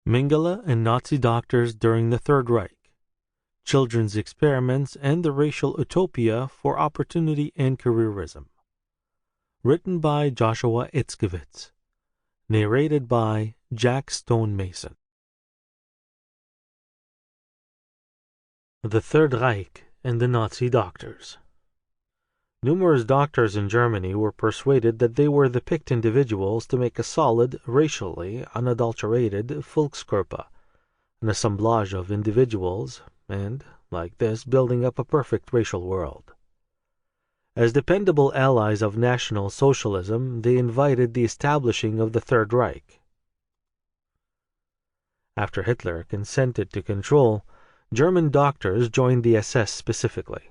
Mengele and Nazi doctors during the Third Reich, children's experiments and the racial utopia for opportunity and careerism. Written by Joshua Itzkowitz. Narrated by Jack Stonemason. The Third Reich and the Nazi doctors. Numerous doctors in Germany were persuaded that they were the picked individuals to make a solid, racially unadulterated Volkskörper, an assemblage of individuals, and, like this, building up a perfect racial world. As dependable allies of National Socialism, they invited the establishing of the Third Reich. After Hitler consented to control, German doctors joined the SS specifically.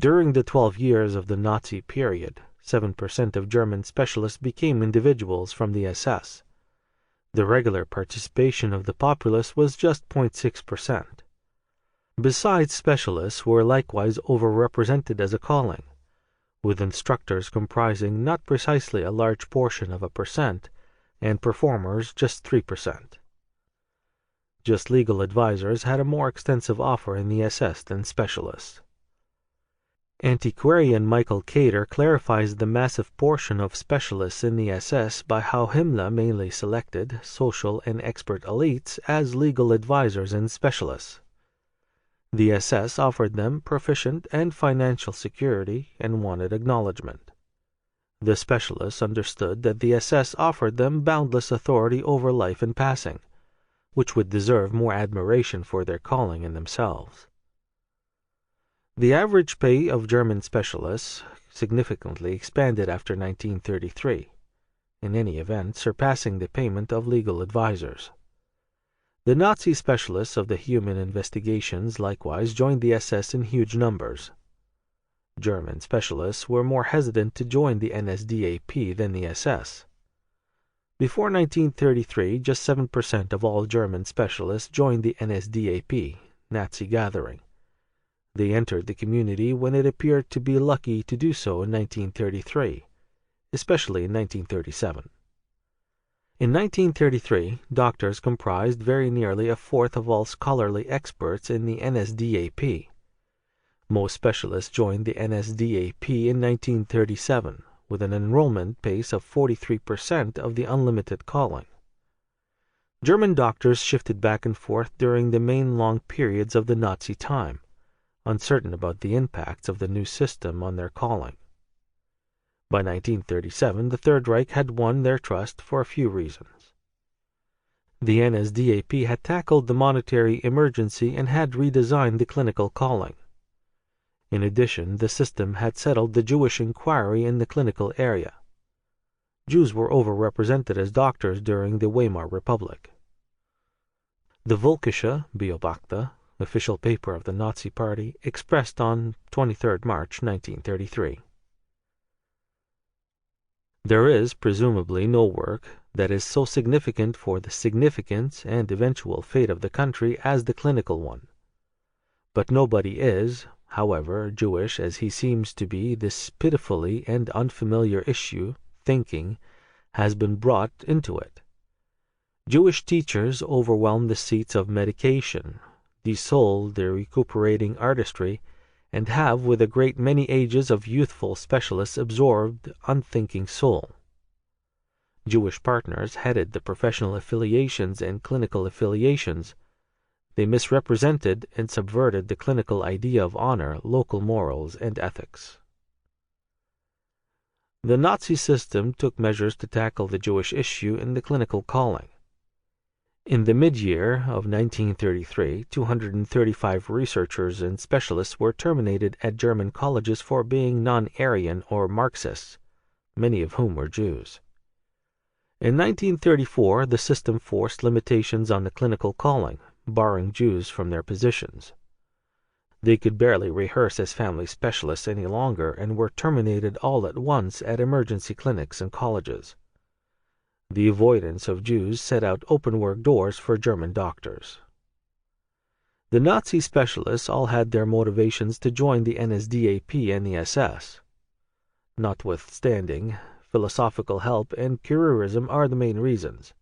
During the 12 years of the Nazi period, 7% of German specialists became individuals from the SS. The regular participation of the populace was just 0.6%. Besides, specialists were likewise overrepresented as a calling, with instructors comprising not precisely a large portion of a percent, and performers just 3%. Just legal advisors had a more extensive offer in the SS than specialists. Antiquarian Michael Cater clarifies the massive portion of specialists in the SS by how Himmler mainly selected social and expert elites as legal advisors and specialists. The SS offered them proficient and financial security and wanted acknowledgement. The specialists understood that the SS offered them boundless authority over life in passing, which would deserve more admiration for their calling in themselves. The average pay of German specialists significantly expanded after 1933, in any event surpassing the payment of legal advisors. The Nazi specialists of the human investigations likewise joined the SS in huge numbers. German specialists were more hesitant to join the NSDAP than the SS. Before 1933, just 7% of all German specialists joined the NSDAP, Nazi gathering. They entered the community when it appeared to be lucky to do so in 1933, especially in 1937. In 1933, doctors comprised very nearly a fourth of all scholarly experts in the NSDAP. Most specialists joined the NSDAP in 1937, with an enrollment pace of 43% of the unlimited calling. German doctors shifted back and forth during the main long periods of the Nazi time, uncertain about the impacts of the new system on their calling. By 1937, the Third Reich had won their trust for a few reasons. The NSDAP had tackled the monetary emergency and had redesigned the clinical calling. In addition, the system had settled the Jewish inquiry in the clinical area. Jews were overrepresented as doctors during the Weimar Republic. The Völkische Beobachter, official paper of the Nazi Party, expressed on 23 March 1933. There is presumably no work that is so significant for the significance and eventual fate of the country as the clinical one. But nobody is, however Jewish as he seems to be, this pitifully and unfamiliar issue, thinking, has been brought into it. Jewish teachers overwhelm the seats of medication, desold their recuperating artistry, and have, with a great many ages of youthful specialists, absorbed unthinking soul. Jewish partners headed the professional affiliations and clinical affiliations. They misrepresented and subverted the clinical idea of honor, local morals, and ethics. The Nazi system took measures to tackle the Jewish issue in the clinical calling. In the mid-year of 1933, 235 researchers and specialists were terminated at German colleges for being non-Aryan or Marxists, many of whom were Jews. In 1934, the system forced limitations on the clinical calling, barring Jews from their positions. They could barely rehearse as family specialists any longer and were terminated all at once at emergency clinics and colleges. The avoidance of Jews set out open-work doors for German doctors. The Nazi specialists all had their motivations to join the NSDAP and the SS. Notwithstanding, philosophical help and careerism are the main reasons.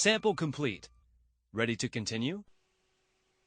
Sample complete. Ready to continue?